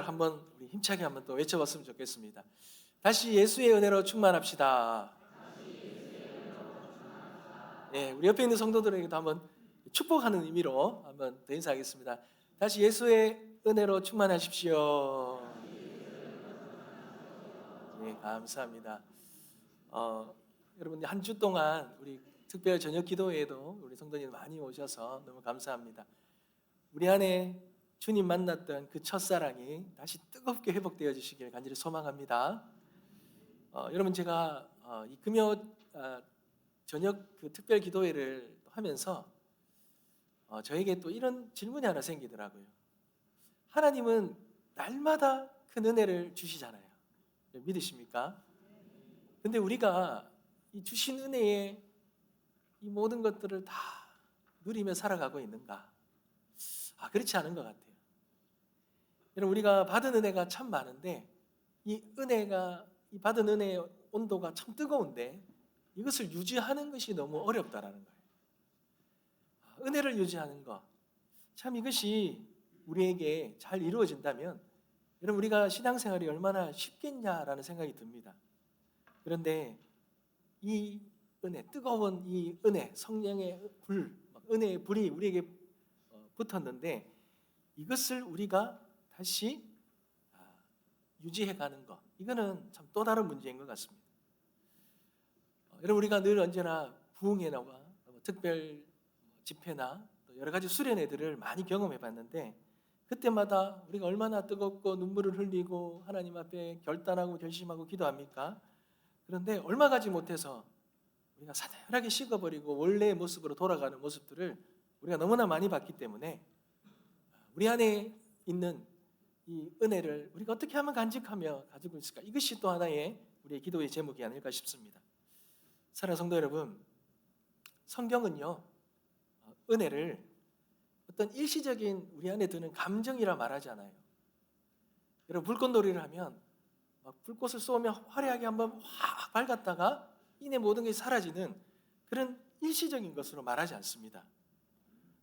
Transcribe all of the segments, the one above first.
한번 우리 힘차게 한번 또 외쳐봤으면 좋겠습니다. 다시 예수의 은혜로 충만합시다. 예, 우리 옆에 있는 성도들에게도 한번 축복하는 의미로 한번 더 인사하겠습니다. 다시 예수의 은혜로 충만하십시오. 예, 감사합니다. 여러분 한 주 동안 우리 특별 저녁 기도회에도 우리 성도님 많이 오셔서 너무 감사합니다. 우리 안에 주님 만났던 그 첫사랑이 다시 뜨겁게 회복되어 주시길 간절히 소망합니다. 여러분 제가 이 금요 저녁 그 특별 기도회를 하면서 저에게 또 이런 질문이 하나 생기더라고요. 하나님은 날마다 큰 은혜를 주시잖아요. 믿으십니까? 근데 우리가 이 주신 은혜에 이 모든 것들을 다 누리며 살아가고 있는가? 그렇지 않은 것 같아요. 여러분 우리가 받은 은혜가 참 많은데 이 받은 은혜의 온도가 참 뜨거운데 이것을 유지하는 것이 너무 어렵다라는 거예요. 은혜를 유지하는 것, 참 이것이 우리에게 잘 이루어진다면 여러분 우리가 신앙생활이 얼마나 쉽겠냐라는 생각이 듭니다. 그런데 이 은혜, 뜨거운 이 은혜, 성령의 불, 은혜의 불이 우리에게 붙었는데 이것을 우리가 다시 유지해가는 것, 이거는 참 또 다른 문제인 것 같습니다. 여러분 우리가 늘 언제나 부흥회나 특별 집회나 또 여러 가지 수련회들을 많이 경험해봤는데 그때마다 우리가 얼마나 뜨겁고 눈물을 흘리고 하나님 앞에 결단하고 결심하고 기도합니까? 그런데 얼마 가지 못해서 우리가 사늘하게 식어버리고 원래의 모습으로 돌아가는 모습들을 우리가 너무나 많이 봤기 때문에 우리 안에 있는 이 은혜를 우리가 어떻게 하면 간직하며 가지고 있을까? 이것이 또 하나의 우리의 기도의 제목이 아닐까 싶습니다. 사랑하는 성도 여러분, 성경은요 은혜를 어떤 일시적인 우리 안에 드는 감정이라 말하지 않아요. 여러분 불꽃놀이를 하면 막 불꽃을 쏘면 화려하게 한번 확 밝았다가 이내 모든 게 사라지는 그런 일시적인 것으로 말하지 않습니다.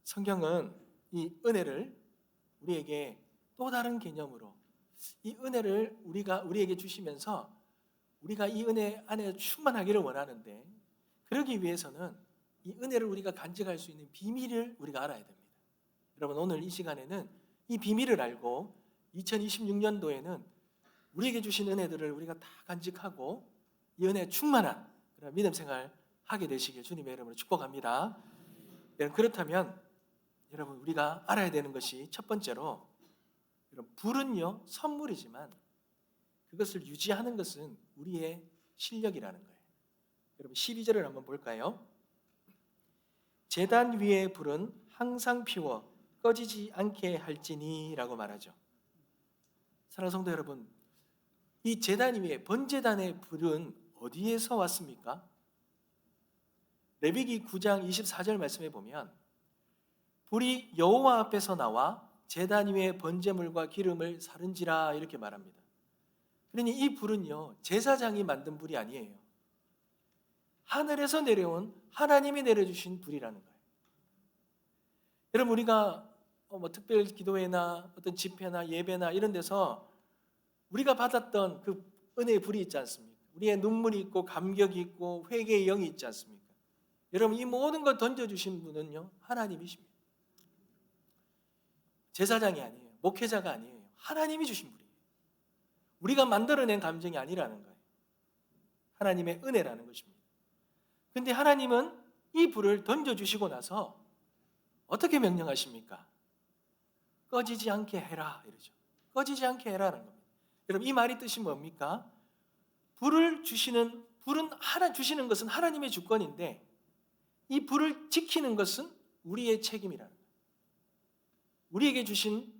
성경은 이 은혜를 우리에게 또 다른 개념으로 이 은혜를 우리에게 주시면서 우리가 이 은혜 안에 충만하기를 원하는데 그러기 위해서는 이 은혜를 우리가 간직할 수 있는 비밀을 우리가 알아야 됩니다. 여러분 오늘 이 시간에는 이 비밀을 알고 2026년도에는 우리에게 주신 은혜들을 우리가 다 간직하고 이 은혜에 충만한 그런 믿음 생활 하게 되시길 주님의 이름으로 축복합니다. 그렇다면 여러분 우리가 알아야 되는 것이 첫 번째로 여러분 불은요 선물이지만 그것을 유지하는 것은 우리의 실력이라는 거예요. 여러분 12절을 한번 볼까요? 제단 위의 불은 항상 피워 꺼지지 않게 할지니 라고 말하죠. 사랑하는 성도 여러분, 이 제단 위에 번제단의 불은 어디에서 왔습니까? 레위기 9장 24절 말씀에 보면 불이 여호와 앞에서 나와 제단 위에 번제물과 기름을 사른지라 이렇게 말합니다. 그러니 이 불은요 제사장이 만든 불이 아니에요. 하늘에서 내려온 하나님이 내려주신 불이라는 거예요. 여러분 우리가 특별 기도회나 어떤 집회나 예배나 이런 데서 우리가 받았던 그 은혜의 불이 있지 않습니까? 우리의 눈물이 있고 감격이 있고 회개의 영이 있지 않습니까? 여러분 이 모든 걸 던져주신 분은요 하나님이십니다. 제사장이 아니에요. 목회자가 아니에요. 하나님이 주신 불이에요. 우리가 만들어낸 감정이 아니라는 거예요. 하나님의 은혜라는 것입니다. 근데 하나님은 이 불을 던져주시고 나서 어떻게 명령하십니까? 꺼지지 않게 해라 이러죠. 꺼지지 않게 해라는 겁니다. 여러분 이 말이 뜻이 뭡니까? 불은 주시는 것은 하나님의 주권인데 이 불을 지키는 것은 우리의 책임이라는 거예요. 우리에게 주신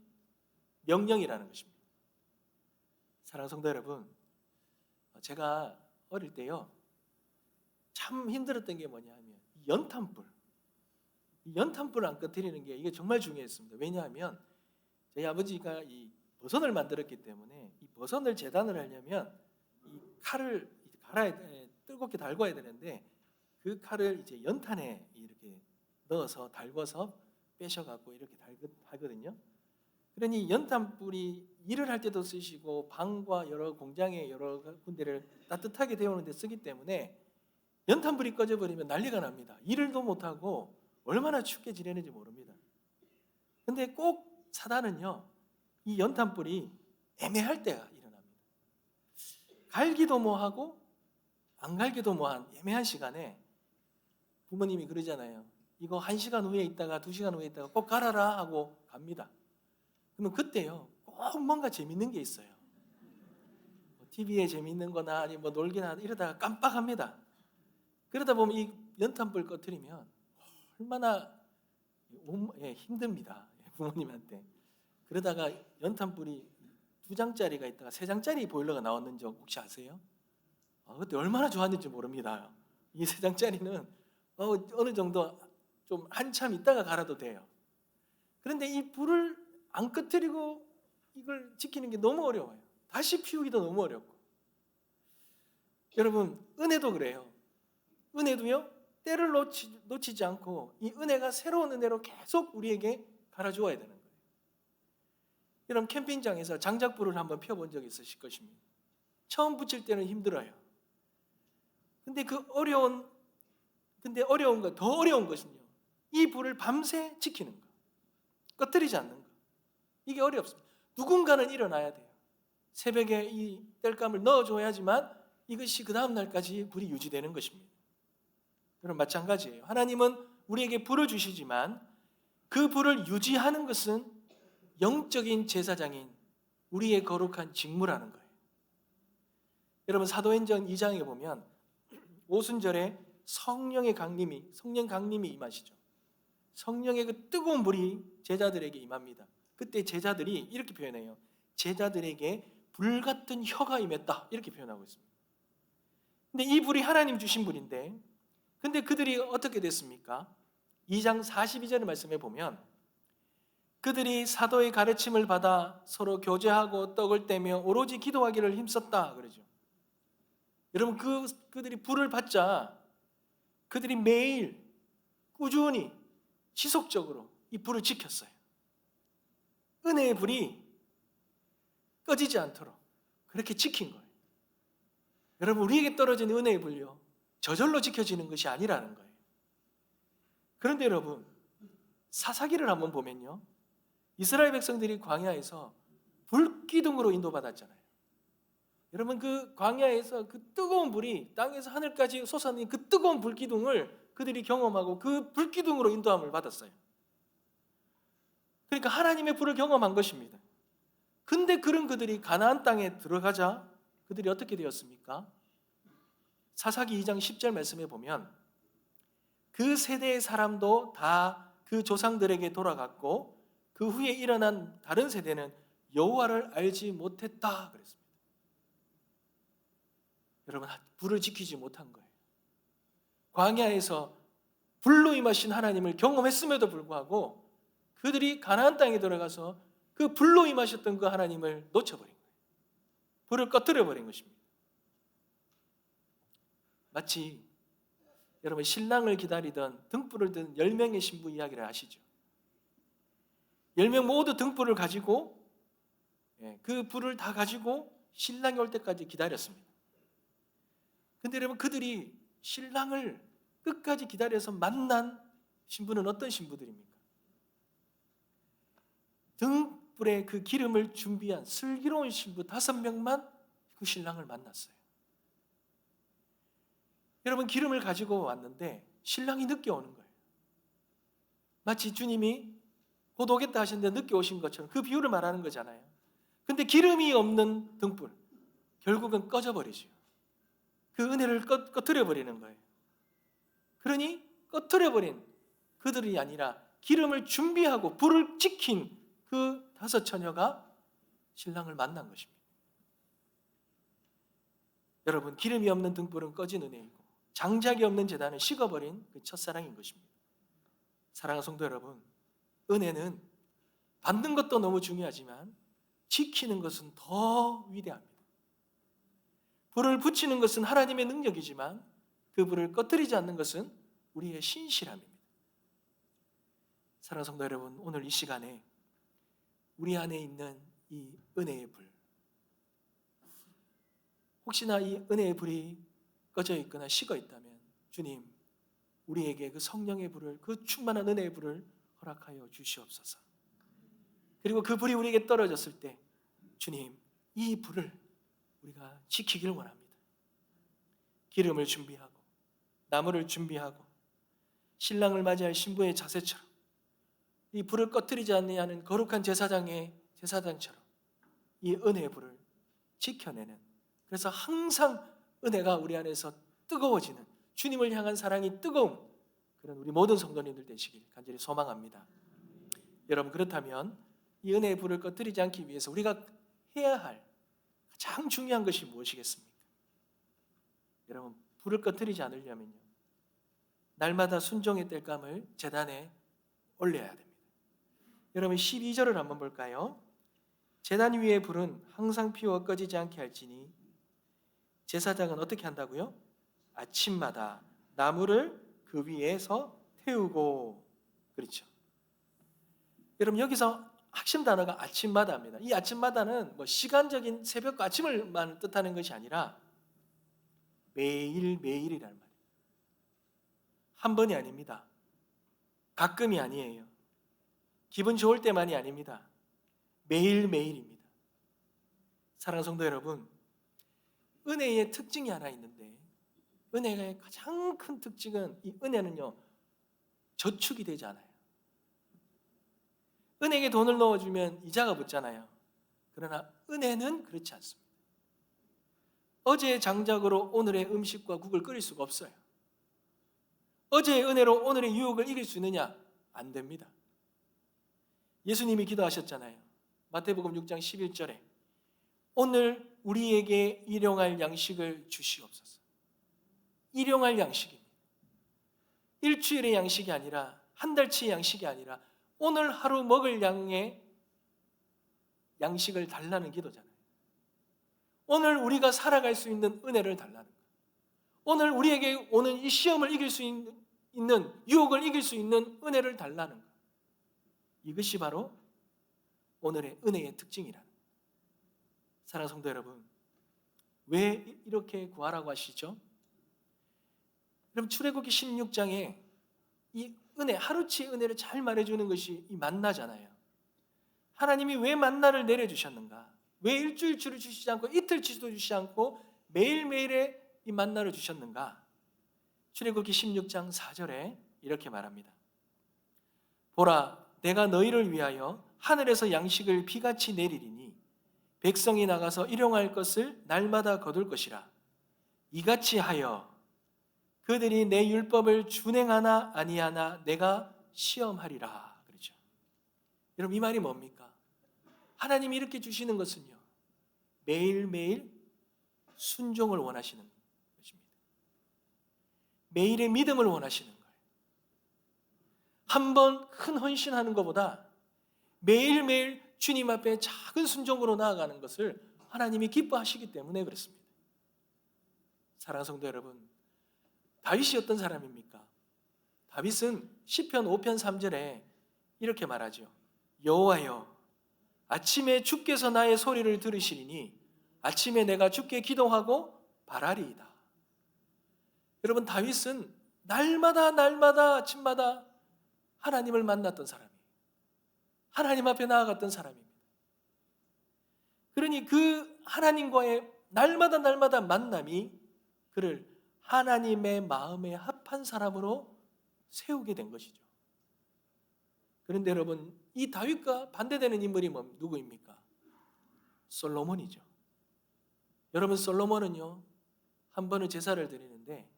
명령이라는 것입니다. 사랑하는 성도 여러분, 제가 어릴 때요 참 힘들었던 게 뭐냐 하면 연탄불 안 꺼뜨리는 게 이게 정말 중요했습니다. 왜냐하면 저희 아버지가 이 버선을 만들었기 때문에 이 버선을 재단을 하려면 이 칼을 뜨겁게 달궈야 되는데 그 칼을 이제 연탄에 이렇게 넣어서 달궈서 빼셔갖고 이렇게 하거든요. 그러니 연탄불이 일을 할 때도 쓰시고 방과 여러 공장의 여러 군데를 따뜻하게 데우는 데 쓰기 때문에 연탄불이 꺼져버리면 난리가 납니다. 일을도 못하고 얼마나 춥게 지내는지 모릅니다. 근데 꼭 사단은요, 이 연탄불이 애매할 때가 일어납니다. 갈기도 뭐하고 안 갈기도 뭐한 애매한 시간에 부모님이 그러잖아요. 이거 1시간 후에 있다가 2시간 후에 있다가 꼭 갈아라 하고 갑니다. 그러면 그때요, 꼭 뭔가 재밌는 게 있어요. TV에 재밌는 거나 아니면 뭐 놀기나 이러다가 깜빡합니다. 그러다 보면 이 연탄불 꺼트리면 얼마나 힘듭니다. 부모님한테. 그러다가 연탄불이 2장짜리가 있다가 3장짜리 보일러가 나왔는 적 혹시 아세요? 그때 얼마나 좋았는지 모릅니다. 이 3장짜리는 어느 정도 좀 한참 있다가 갈아도 돼요. 그런데 이 불을 안 꺼뜨리고 이걸 지키는 게 너무 어려워요. 다시 피우기도 너무 어렵고. 여러분, 은혜도 그래요. 은혜도요, 때를 놓치지 않고 이 은혜가 새로운 은혜로 계속 우리에게 갈아주어야 되는 거예요. 여러분, 캠핑장에서 장작불을 한번 펴본 적 있으실 것입니다. 처음 붙일 때는 힘들어요. 근데 더 어려운 것은요, 이 불을 밤새 지키는 거, 꺼뜨리지 않는 거. 이게 어렵습니다. 누군가는 일어나야 돼요. 새벽에 이 땔감을 넣어줘야지만 이것이 그 다음 날까지 불이 유지되는 것입니다. 여러분, 마찬가지예요. 하나님은 우리에게 불을 주시지만 그 불을 유지하는 것은 영적인 제사장인 우리의 거룩한 직무라는 거예요. 여러분, 사도행전 2장에 보면 오순절에 성령 강림이 임하시죠. 성령의 그 뜨거운 불이 제자들에게 임합니다. 그때 제자들이 이렇게 표현해요. 제자들에게 불 같은 혀가 임했다, 이렇게 표현하고 있습니다. 근데 이 불이 하나님 주신 불인데, 근데 그들이 어떻게 됐습니까? 2장 42절의 말씀에 보면 그들이 사도의 가르침을 받아 서로 교제하고 떡을 떼며 오로지 기도하기를 힘썼다 그러죠. 여러분, 그들이 불을 받자 그들이 매일 꾸준히 지속적으로 이 불을 지켰어요. 은혜의 불이 꺼지지 않도록 그렇게 지킨 거예요. 여러분, 우리에게 떨어진 은혜의 불요, 저절로 지켜지는 것이 아니라는 거예요. 그런데 여러분, 사사기를 한번 보면요, 이스라엘 백성들이 광야에서 불기둥으로 인도받았잖아요. 여러분, 그 광야에서 그 뜨거운 불이 땅에서 하늘까지 솟아나는 그 뜨거운 불기둥을 그들이 경험하고 그 불기둥으로 인도함을 받았어요. 그러니까 하나님의 불을 경험한 것입니다. 근데 그런 그들이 가나안 땅에 들어가자 그들이 어떻게 되었습니까? 사사기 2장 10절 말씀에 보면 그 세대의 사람도 다 그 조상들에게 돌아갔고 그 후에 일어난 다른 세대는 여호와를 알지 못했다 그랬습니다. 여러분, 불을 지키지 못한 거예요. 광야에서 불로 임하신 하나님을 경험했음에도 불구하고 그들이 가나안 땅에 들어가서 그 불로 임하셨던 그 하나님을 놓쳐버린 거예요. 불을 꺼뜨려버린 것입니다. 마치 여러분, 신랑을 기다리던 등불을 든 10명의 신부 이야기를 아시죠? 10명 모두 등불을 가지고 그 불을 다 가지고 신랑이 올 때까지 기다렸습니다. 근데 여러분, 그들이 신랑을 끝까지 기다려서 만난 신부는 어떤 신부들입니까? 등불에 그 기름을 준비한 슬기로운 신부 5명만 그 신랑을 만났어요. 여러분, 기름을 가지고 왔는데 신랑이 늦게 오는 거예요. 마치 주님이 곧 오겠다 하시는데 늦게 오신 것처럼 그 비유를 말하는 거잖아요. 근데 기름이 없는 등불, 결국은 꺼져버리죠. 그 은혜를 꺼트려버리는 거예요. 그러니 꺼트려버린 그들이 아니라 기름을 준비하고 불을 지킨 그 5 처녀가 신랑을 만난 것입니다. 여러분, 기름이 없는 등불은 꺼진 은혜이고 장작이 없는 제단은 식어버린 그 첫사랑인 것입니다. 사랑하는 성도 여러분, 은혜는 받는 것도 너무 중요하지만 지키는 것은 더 위대합니다. 불을 붙이는 것은 하나님의 능력이지만 그 불을 꺼뜨리지 않는 것은 우리의 신실함입니다. 사랑하는 성도 여러분, 오늘 이 시간에 우리 안에 있는 이 은혜의 불, 혹시나 이 은혜의 불이 꺼져 있거나 식어 있다면 주님, 우리에게 그 성령의 불을, 그 충만한 은혜의 불을 허락하여 주시옵소서. 그리고 그 불이 우리에게 떨어졌을 때 주님, 이 불을 우리가 지키길 원합니다. 기름을 준비하고 나무를 준비하고 신랑을 맞이할 신부의 자세처럼 이 불을 꺼뜨리지 않는 거룩한 제사장처럼 이 은혜의 불을 지켜내는, 그래서 항상 은혜가 우리 안에서 뜨거워지는, 주님을 향한 사랑이 뜨거운 그런 우리 모든 성도님들 되시길 간절히 소망합니다. 여러분, 그렇다면 이 은혜의 불을 꺼뜨리지 않기 위해서 우리가 해야 할 가장 중요한 것이 무엇이겠습니까? 여러분, 불을 꺼뜨리지 않으려면요, 날마다 순종의 땔감을 제단에 올려야 됩니다. 여러분, 12절을 한번 볼까요? 제단 위의 불은 항상 피워 꺼지지 않게 할지니 제사장은 어떻게 한다고요? 아침마다 나무를 그 위에서 태우고. 그렇죠. 여러분, 여기서 핵심 단어가 아침마다입니다. 이 아침마다는 뭐 시간적인 새벽과 아침을만 뜻하는 것이 아니라 매일매일이라는 말이에요. 한 번이 아닙니다. 가끔이 아니에요. 기분 좋을 때만이 아닙니다. 매일매일입니다. 사랑하는 성도 여러분, 은혜의 특징이 하나 있는데, 은혜의 가장 큰 특징은, 이 은혜는요, 저축이 되지 않아요. 은혜에 돈을 넣어주면 이자가 붙잖아요. 그러나 은혜는 그렇지 않습니다. 어제의 장작으로 오늘의 음식과 국을 끓일 수가 없어요. 어제의 은혜로 오늘의 유혹을 이길 수 있느냐? 안 됩니다. 예수님이 기도하셨잖아요. 마태복음 6장 11절에 오늘 우리에게 일용할 양식을 주시옵소서. 일용할 양식입니다. 일주일의 양식이 아니라, 한 달치의 양식이 아니라 오늘 하루 먹을 양의 양식을 달라는 기도잖아요. 오늘 우리가 살아갈 수 있는 은혜를 달라는 거예요. 오늘 우리에게 오는 이 시험을 이길 수 있는, 유혹을 이길 수 있는 은혜를 달라는 거예요. 이것이 바로 오늘의 은혜의 특징이라는 거예요. 사랑하는 성도 여러분, 왜 이렇게 구하라고 하시죠? 여러분, 출애굽기 16장에 이 은혜, 하루치 은혜를 잘 말해주는 것이 이 만나잖아요. 하나님이 왜 만나를 내려주셨는가? 왜 일주일치를 주시지 않고 이틀치도 주시지 않고 매일매일의 이 만나를 주셨는가? 출애굽기 16장 4절에 이렇게 말합니다. 보라, 내가 너희를 위하여 하늘에서 양식을 비같이 내리리니 백성이 나가서 일용할 것을 날마다 거둘 것이라. 이같이 하여 그들이 내 율법을 준행하나 아니하나 내가 시험하리라. 그렇죠. 여러분, 이 말이 뭡니까? 하나님이 이렇게 주시는 것은요, 매일매일 순종을 원하시는 것입니다. 매일의 믿음을 원하시는 거예요. 한 번 큰 헌신하는 것보다 매일매일 주님 앞에 작은 순종으로 나아가는 것을 하나님이 기뻐하시기 때문에 그렇습니다. 사랑하는 성도 여러분, 다윗이 어떤 사람입니까? 다윗은 시편 5편 3절에 이렇게 말하죠. 여호와여, 아침에 주께서 나의 소리를 들으시리니 아침에 내가 주께 기도하고 바라리이다. 여러분, 다윗은 날마다 아침마다 하나님을 만났던 사람이에요. 하나님 앞에 나아갔던 사람입니다. 그러니 그 하나님과의 날마다 만남이 그를 하나님의 마음에 합한 사람으로 세우게 된 것이죠. 그런데 여러분, 이 다윗과 반대되는 인물이 누구입니까? 솔로몬이죠. 여러분, 솔로몬은요, 한 번은 제사를 드리는데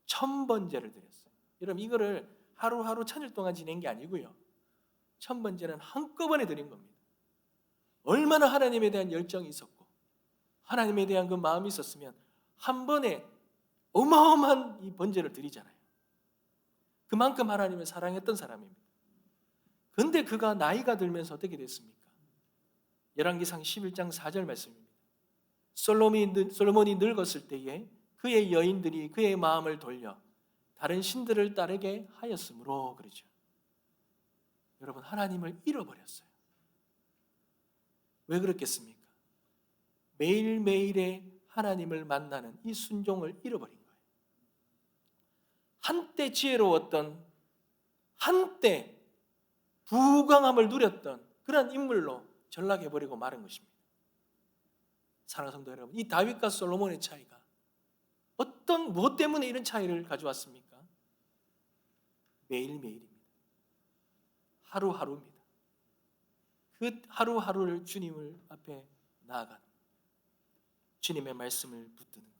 1000번제를 드렸어요. 여러분, 이거를 하루하루 1000일 동안 지낸 게 아니고요, 1000번제는 한꺼번에 드린 겁니다. 얼마나 하나님에 대한 열정이 있었고 하나님에 대한 그 마음이 있었으면 한 번에 어마어마한 이 번제를 드리잖아요. 그만큼 하나님을 사랑했던 사람입니다. 그런데 그가 나이가 들면서 어떻게 됐습니까? 열왕기상 11장 4절 말씀입니다. 솔로몬이 늙었을 때에 그의 여인들이 그의 마음을 돌려 다른 신들을 따르게 하였으므로. 그러죠. 여러분, 하나님을 잃어버렸어요. 왜 그렇겠습니까? 매일매일의 하나님을 만나는 이 순종을 잃어버린 거예요. 한때 지혜로웠던, 한때 부강함을 누렸던 그런 인물로 전락해버리고 마른 것입니다. 사랑하는 성도 여러분, 이 다윗과 솔로몬의 차이가 무엇 때문에 이런 차이를 가져왔습니까? 매일매일입니다. 하루하루입니다. 그 하루하루를 주님을 앞에 나아가는, 주님의 말씀을 붙드는 것.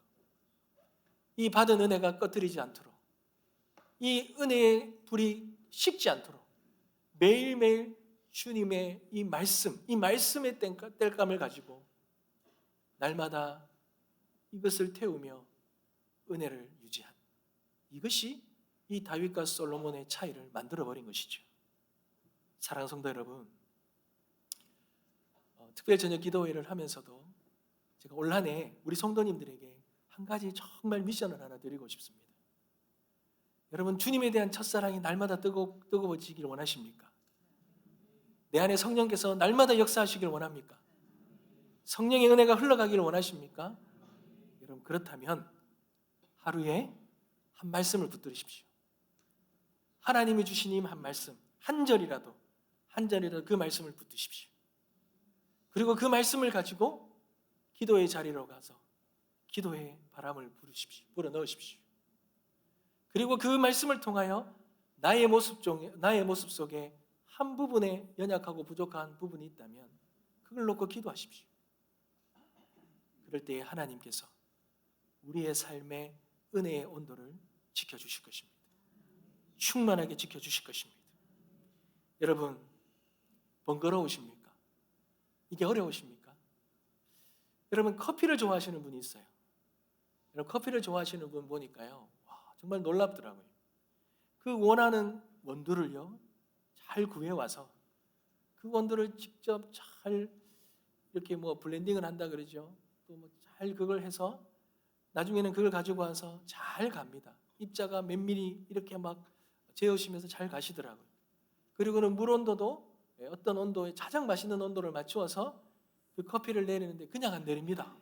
이 받은 은혜가 꺼뜨리지 않도록, 이 은혜의 불이 식지 않도록 매일매일 주님의 이 말씀의 땔감을 가지고 날마다 이것을 태우며 은혜를 유지한, 이것이 이 다윗과 솔로몬의 차이를 만들어버린 것이죠. 사랑하는 성도 여러분, 특별 저녁 기도회를 하면서도 제가 올 한 해 우리 성도님들에게 한 가지 정말 미션을 하나 드리고 싶습니다. 여러분, 주님에 대한 첫사랑이 날마다 뜨거워지길 원하십니까? 내 안에 성령께서 날마다 역사하시길 원합니까? 성령의 은혜가 흘러가기를 원하십니까? 여러분, 그렇다면 하루에 한 말씀을 붙들으십시오. 하나님이 주신 한 말씀, 한 절이라도 그 말씀을 붙드십시오. 그리고 그 말씀을 가지고 기도의 자리로 가서 기도의 바람을 불어 넣으십시오. 그리고 그 말씀을 통하여 나의 모습 속에 한 부분에 연약하고 부족한 부분이 있다면 그걸 놓고 기도하십시오. 그럴 때에 하나님께서 우리의 삶의 은혜의 온도를 지켜주실 것입니다. 충만하게 지켜주실 것입니다. 여러분, 번거로우십니까? 이게 어려우십니까? 여러분, 커피를 좋아하시는 분이 있어요. 여러분, 커피를 좋아하시는 분 보니까요, 정말 놀랍더라고요. 그 원하는 원두를요, 잘 구해와서 그 원두를 직접 잘 이렇게 블렌딩을 한다 그러죠. 또 잘 그걸 해서 나중에는 그걸 가지고 와서 잘 갑니다. 입자가 몇 미리 이렇게 막 재우시면서 잘 가시더라고요. 그리고는 물 온도도 어떤 온도에 가장 맛있는 온도를 맞추어서 그 커피를 내리는데 그냥 안 내립니다.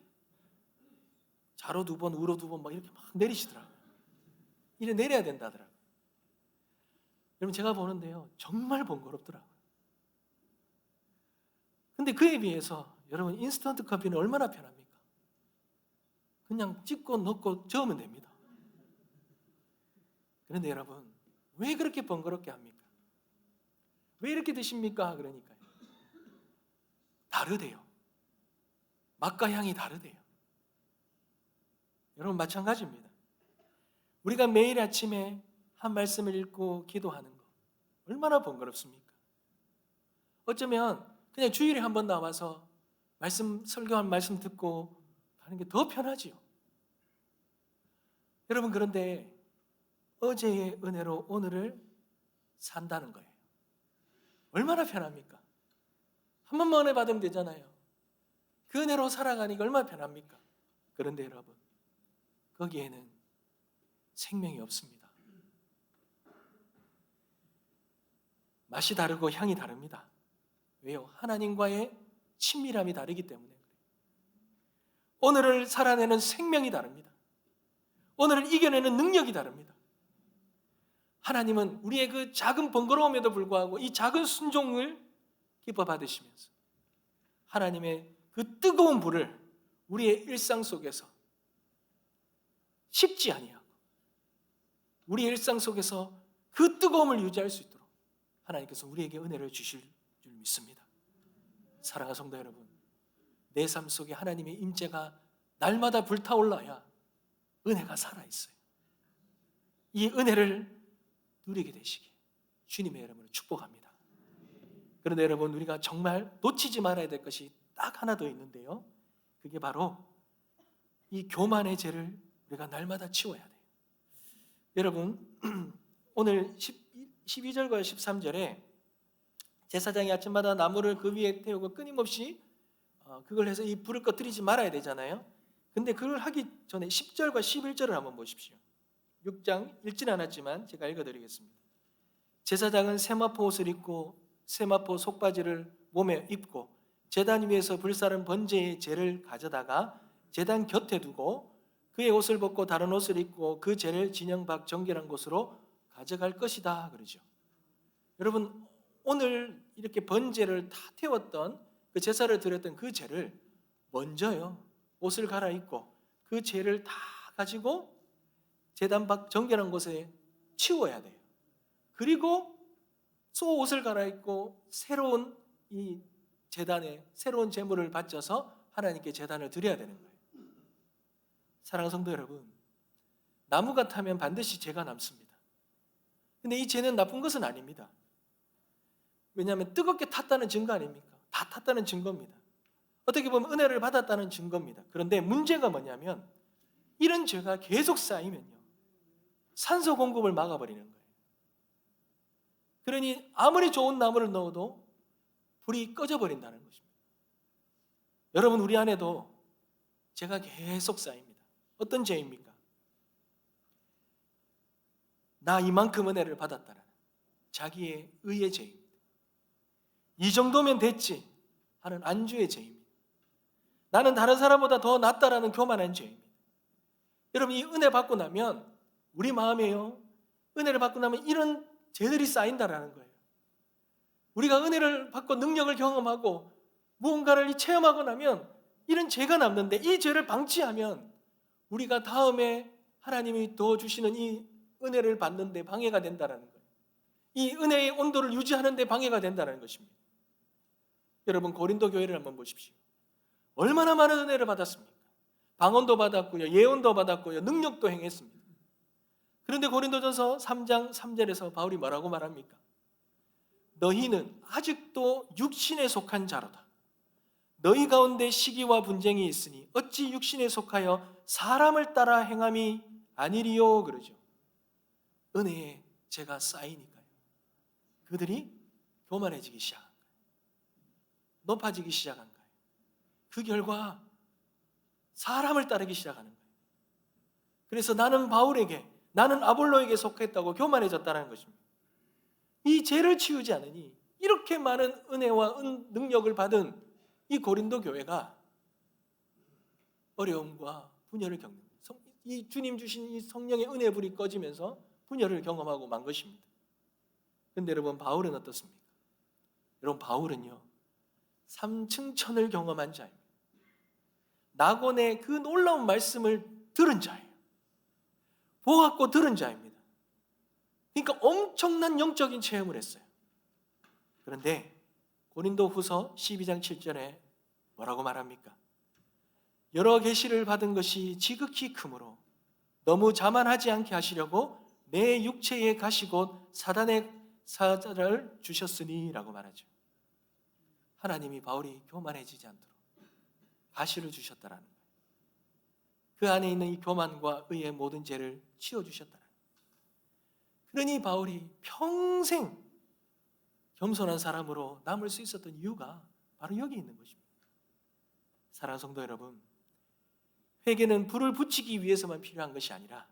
좌로 2번, 우로 2번 막 이렇게 막 내리시더라고요. 이래 내려야 된다더라고요. 여러분, 제가 보는데요, 정말 번거롭더라고요. 근데 그에 비해서 여러분, 인스턴트 커피는 얼마나 편합니까? 그냥 찍고 넣고 저으면 됩니다. 그런데 여러분, 왜 그렇게 번거롭게 합니까? 왜 이렇게 드십니까? 그러니까요, 다르대요. 맛과 향이 다르대요. 여러분, 마찬가지입니다. 우리가 매일 아침에 한 말씀을 읽고 기도하는 거 얼마나 번거롭습니까? 어쩌면 그냥 주일에 한 번 나와서 설교한 말씀 듣고 가는 게 더 편하지요. 여러분, 그런데 어제의 은혜로 오늘을 산다는 거예요. 얼마나 편합니까? 한 번만 은혜 받으면 되잖아요. 그 은혜로 살아가니까 얼마나 편합니까? 그런데 여러분, 거기에는 생명이 없습니다. 맛이 다르고 향이 다릅니다. 왜요? 하나님과의 친밀함이 다르기 때문에 그래요. 오늘을 살아내는 생명이 다릅니다. 오늘을 이겨내는 능력이 다릅니다. 하나님은 우리의 그 작은 번거로움에도 불구하고 이 작은 순종을 기뻐 받으시면서 하나님의 그 뜨거운 불을 우리의 일상 속에서 식지 아니하고 우리의 일상 속에서 그 뜨거움을 유지할 수 있도록 하나님께서 우리에게 은혜를 주실 줄 믿습니다. 사랑하는 성도 여러분, 내 삶 속에 하나님의 임재가 날마다 불타올라야 은혜가 살아있어요. 이 은혜를 누리게 되시기 주님의 이름으로 축복합니다. 그런데 여러분, 우리가 정말 놓치지 말아야 될 것이 딱 하나 더 있는데요, 그게 바로 이 교만의 죄를 우리가 날마다 치워야 돼요. 여러분, 오늘 12절과 13절에 제사장이 아침마다 나무를 그 위에 태우고 끊임없이 그걸 해서 이 불을 꺼뜨리지 말아야 되잖아요. 근데 그걸 하기 전에 10절과 11절을 한번 보십시오. 6장 읽지는 않았지만 제가 읽어드리겠습니다. 제사장은 세마포 옷을 입고 세마포 속바지를 몸에 입고 제단 위에서 불사른 번제의 제를 가져다가 제단 곁에 두고 그의 옷을 벗고 다른 옷을 입고 그 제를 진영 밖 정결한 곳으로 가져갈 것이다 그러죠. 여러분, 오늘 이렇게 번제를 다 태웠던 그 제사를 드렸던 그 제를 먼저요, 옷을 갈아입고 그 제를 다 가지고 제단 밖 정결한 곳에 치워야 돼요. 그리고 또 옷을 갈아입고 새로운 이 제단에 새로운 제물을 바쳐서 하나님께 제단을 드려야 되는 거예요. 사랑하는 성도 여러분, 나무가 타면 반드시 재가 남습니다. 근데 이 재는 나쁜 것은 아닙니다. 왜냐하면 뜨겁게 탔다는 증거 아닙니까? 다 탔다는 증거입니다. 어떻게 보면 은혜를 받았다는 증거입니다. 그런데 문제가 뭐냐면 이런 죄가 계속 쌓이면요, 산소 공급을 막아버리는 거예요. 그러니 아무리 좋은 나무를 넣어도 불이 꺼져버린다는 것입니다. 여러분, 우리 안에도 죄가 계속 쌓입니다. 어떤 죄입니까? 나 이만큼 은혜를 받았다라는 자기의 의의 죄입니다. 이 정도면 됐지 하는 안주의 죄입니다. 나는 다른 사람보다 더 낫다라는 교만한 죄입니다. 여러분, 이 은혜 받고 나면 우리 마음에요, 은혜를 받고 나면 이런 죄들이 쌓인다라는 거예요. 우리가 은혜를 받고 능력을 경험하고 무언가를 체험하고 나면 이런 죄가 남는데, 이 죄를 방치하면 우리가 다음에 하나님이 더 주시는 이 은혜를 받는데 방해가 된다는 거예요. 이 은혜의 온도를 유지하는 데 방해가 된다는 것입니다. 여러분, 고린도 교회를 한번 보십시오. 얼마나 많은 은혜를 받았습니까? 방언도 받았고요, 예언도 받았고요, 능력도 행했습니다. 그런데 고린도전서 3장 3절에서 바울이 뭐라고 말합니까? 너희는 아직도 육신에 속한 자로다. 너희 가운데 시기와 분쟁이 있으니 어찌 육신에 속하여 사람을 따라 행함이 아니리요 그러죠. 은혜에 죄가 쌓이니까요, 그들이 교만해지기 시작한 거예요. 높아지기 시작한 거예요. 그 결과 사람을 따르기 시작하는 거예요. 그래서 나는 바울에게, 나는 아볼로에게 속했다고 교만해졌다는 것입니다. 이 죄를 치우지 않으니 이렇게 많은 은혜와 능력을 받은 이 고린도 교회가 어려움과 분열을 겪는 거예요. 이 주님 주신 이 성령의 은혜 불이 꺼지면서 분열을 경험하고 만 것입니다. 그런데 여러분, 바울은 어떻습니까? 여러분, 바울은요, 삼층천을 경험한 자입니다. 낙원의 그 놀라운 말씀을 들은 자예요. 보았고 들은 자입니다. 그러니까 엄청난 영적인 체험을 했어요. 그런데 고린도후서 12장 7절에 뭐라고 말합니까? 여러 계시를 받은 것이 지극히 크므로 너무 자만하지 않게 하시려고 내 육체에 가시곧 사단의 사자를 주셨으니 라고 말하죠. 하나님이 바울이 교만해지지 않도록 가시를 주셨다라는 거예요. 그 안에 있는 이 교만과 의의 모든 죄를 치워주셨다라는 거예요. 그러니 바울이 평생 겸손한 사람으로 남을 수 있었던 이유가 바로 여기 있는 것입니다. 사랑하는 성도 여러분, 회개는 불을 붙이기 위해서만 필요한 것이 아니라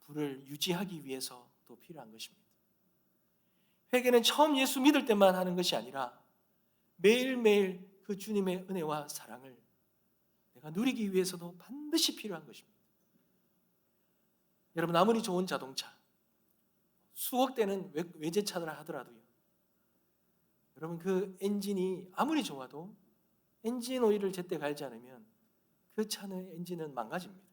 불을 유지하기 위해서도 필요한 것입니다. 회개는 처음 예수 믿을 때만 하는 것이 아니라 매일매일 그 주님의 은혜와 사랑을 내가 누리기 위해서도 반드시 필요한 것입니다. 여러분, 아무리 좋은 자동차, 수억 대는 외제차를 하더라도요, 여러분, 그 엔진이 아무리 좋아도 엔진 오일을 제때 갈지 않으면 그 차는 엔진은 망가집니다.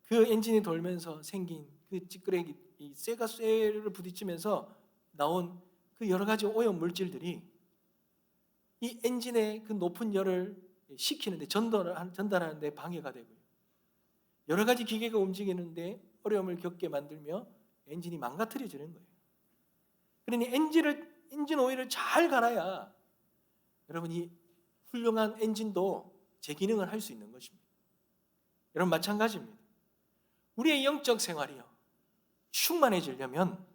그 엔진이 돌면서 생긴 그 찌끄레기, 이 쇠를 부딪히면서 나온 그 여러 가지 오염 물질들이 이 엔진의 그 높은 열을 식히는데, 전달하는데 방해가 되고요, 여러 가지 기계가 움직이는데 어려움을 겪게 만들며 엔진이 망가뜨려지는 거예요. 그러니 엔진 오일을 잘 갈아야 여러분, 이 훌륭한 엔진도 제 기능을 할 수 있는 것입니다. 여러분, 마찬가지입니다. 우리의 영적 생활이요, 충만해지려면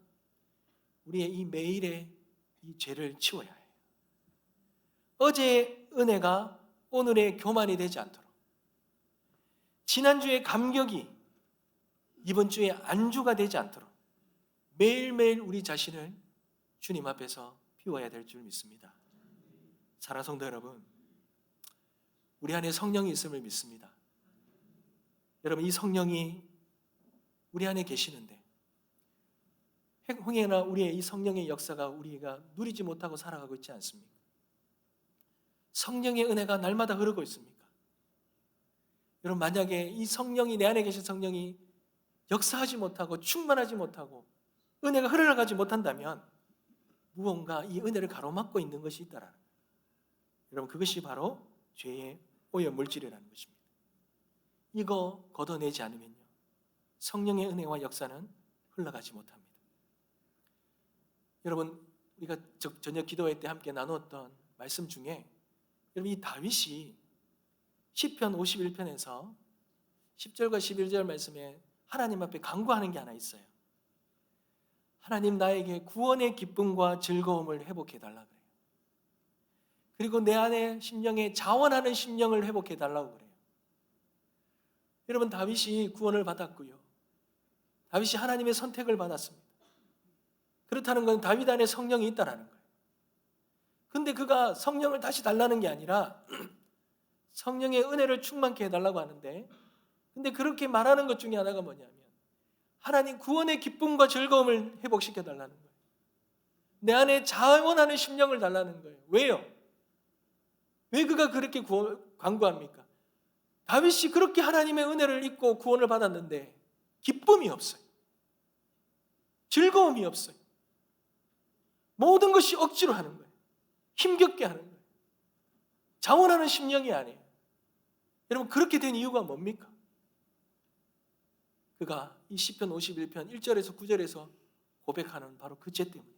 우리의 이 매일의 이 죄를 치워야 해요. 어제의 은혜가 오늘의 교만이 되지 않도록, 지난주의 감격이 이번 주에 안주가 되지 않도록 매일매일 우리 자신을 주님 앞에서 비워야 될 줄 믿습니다. 사랑하는 성도 여러분, 우리 안에 성령이 있음을 믿습니다. 여러분, 이 성령이 우리 안에 계시는데 행여나 우리의 이 성령의 역사가 우리가 누리지 못하고 살아가고 있지 않습니까? 성령의 은혜가 날마다 흐르고 있습니까? 여러분, 만약에 이 성령이, 내 안에 계신 성령이 역사하지 못하고 충만하지 못하고 은혜가 흘러가지 못한다면 무언가 이 은혜를 가로막고 있는 것이 있다라는 거예요. 여러분, 그것이 바로 죄의 오염 물질이라는 것입니다. 이거 걷어내지 않으면요, 성령의 은혜와 역사는 흘러가지 못합니다. 여러분, 우리가 저녁 기도회 때 함께 나누었던 말씀 중에 여러분, 이 다윗이 시편 51편에서 10절과 11절 말씀에 하나님 앞에 간구하는 게 하나 있어요. 하나님, 나에게 구원의 기쁨과 즐거움을 회복해 달라 그래요. 그리고 내 안에 심령에 자원하는 심령을 회복해 달라고 그래요. 여러분, 다윗이 구원을 받았고요, 다윗이 하나님의 선택을 받았습니다. 그렇다는 건 다윗 안에 성령이 있다라는 거예요. 근데 그가 성령을 다시 달라는 게 아니라 성령의 은혜를 충만케 해달라고 하는데, 근데 그렇게 말하는 것 중에 하나가 뭐냐면 하나님 구원의 기쁨과 즐거움을 회복시켜 달라는 거예요. 내 안에 자원하는 심령을 달라는 거예요. 왜요? 왜 그가 그렇게 간구합니까? 다윗이 그렇게 하나님의 은혜를 입고 구원을 받았는데 기쁨이 없어요. 즐거움이 없어요. 모든 것이 억지로 하는 거예요. 힘겹게 하는 거예요. 자원하는 심령이 아니에요. 여러분, 그렇게 된 이유가 뭡니까? 그가 이 시편 51편 1절에서 9절에서 고백하는 바로 그 죄 때문에,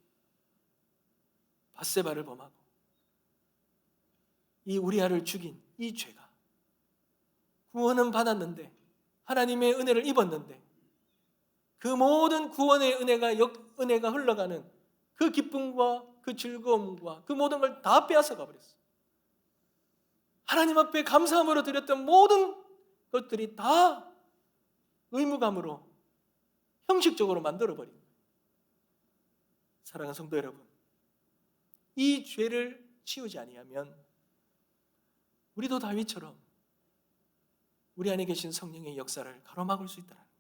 밧세바를 범하고 이 우리아를 죽인 이 죄가, 구원은 받았는데 하나님의 은혜를 입었는데 그 모든 구원의 은혜가 흘러가는 그 기쁨과 그 즐거움과 그 모든 걸 다 빼앗아가 버렸어요. 하나님 앞에 감사함으로 드렸던 모든 것들이 다 의무감으로 형식적으로 만들어버린 거예요. 사랑하는 성도 여러분, 이 죄를 치우지 아니하면 우리도 다윗처럼 우리 안에 계신 성령의 역사를 가로막을 수 있다는 거예요.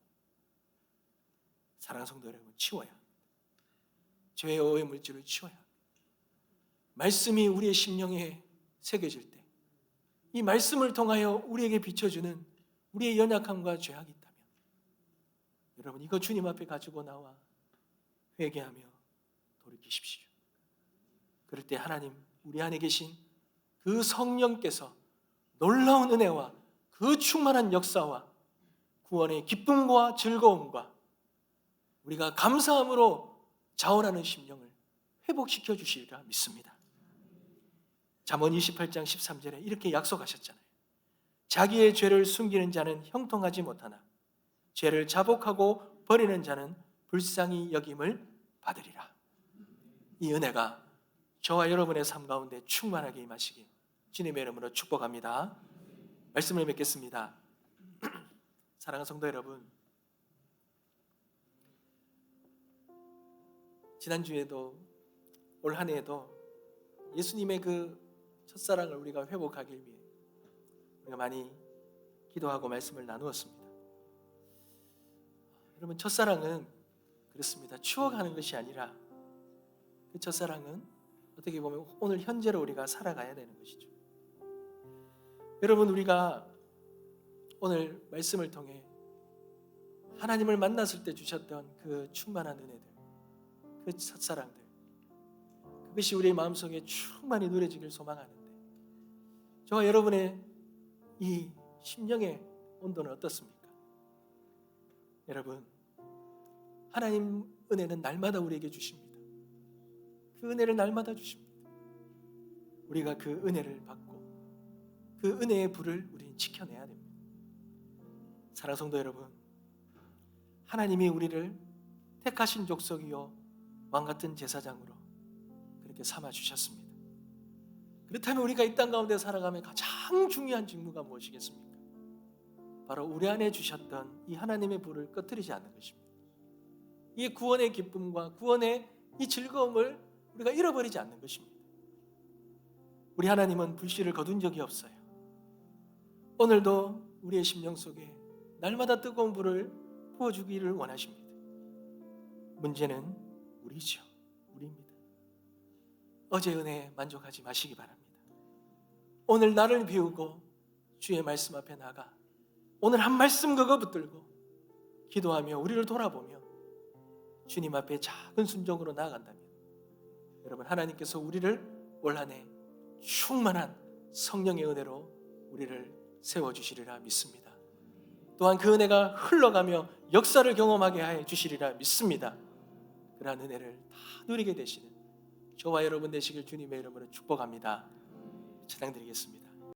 사랑하는 성도 여러분, 치워야 합니다. 죄의 오염 물질을 치워야 합니다. 말씀이 우리의 심령에 새겨질 때 이 말씀을 통하여 우리에게 비춰주는 우리의 연약함과 죄악이 있다면 여러분, 이거 주님 앞에 가지고 나와 회개하며 돌이키십시오. 그럴 때 하나님, 우리 안에 계신 그 성령께서 놀라운 은혜와 그 충만한 역사와 구원의 기쁨과 즐거움과 우리가 감사함으로 자원하는 심령을 회복시켜 주시리라 믿습니다. 잠언 28장 13절에 이렇게 약속하셨잖아요. 자기의 죄를 숨기는 자는 형통하지 못하나 죄를 자복하고 버리는 자는 불쌍히 여김을 받으리라. 이 은혜가 저와 여러분의 삶 가운데 충만하게 임하시길 주님의 이름으로 축복합니다. 말씀을 맺겠습니다. 사랑하는 성도 여러분, 지난주에도 올 한 해에도 예수님의 그 첫사랑을 우리가 회복하길 위해 우리가 많이 기도하고 말씀을 나누었습니다. 여러분, 첫사랑은 그렇습니다. 추억하는 것이 아니라 그 첫사랑은 어떻게 보면 오늘 현재로 우리가 살아가야 되는 것이죠. 여러분, 우리가 오늘 말씀을 통해 하나님을 만났을 때 주셨던 그 충만한 은혜들, 그 첫사랑들, 그것이 우리의 마음속에 충만히 누려지길 소망하는데 저와 여러분의 이 심령의 온도는 어떻습니까? 여러분, 하나님 은혜는 날마다 우리에게 주십니다. 그 은혜를 날마다 주십니다. 우리가 그 은혜를 받고 그 은혜의 불을 우리는 지켜내야 됩니다. 사랑하는 성도 여러분, 하나님이 우리를 택하신 족속이요 왕같은 제사장으로 그렇게 삼아주셨습니다. 그렇다면 우리가 이 땅 가운데 살아가면 가장 중요한 직무가 무엇이겠습니까? 바로 우리 안에 주셨던 이 하나님의 불을 꺼뜨리지 않는 것입니다. 이 구원의 기쁨과 구원의 이 즐거움을 우리가 잃어버리지 않는 것입니다. 우리 하나님은 불씨를 거둔 적이 없어요. 오늘도 우리의 심령 속에 날마다 뜨거운 불을 부어주기를 원하십니다. 문제는 우리죠. 우리입니다. 어제 은혜에 만족하지 마시기 바랍니다. 오늘 나를 비우고 주의 말씀 앞에 나가 오늘 한 말씀 그거 붙들고 기도하며 우리를 돌아보며 주님 앞에 작은 순종으로 나아간다면 여러분, 하나님께서 우리를 올 한 해 충만한 성령의 은혜로 우리를 세워주시리라 믿습니다. 또한 그 은혜가 흘러가며 역사를 경험하게 해 주시리라 믿습니다. 그러한 은혜를 다 누리게 되시는 저와 여러분 되시길 주님의 이름으로 축복합니다. 찬양드리겠습니다.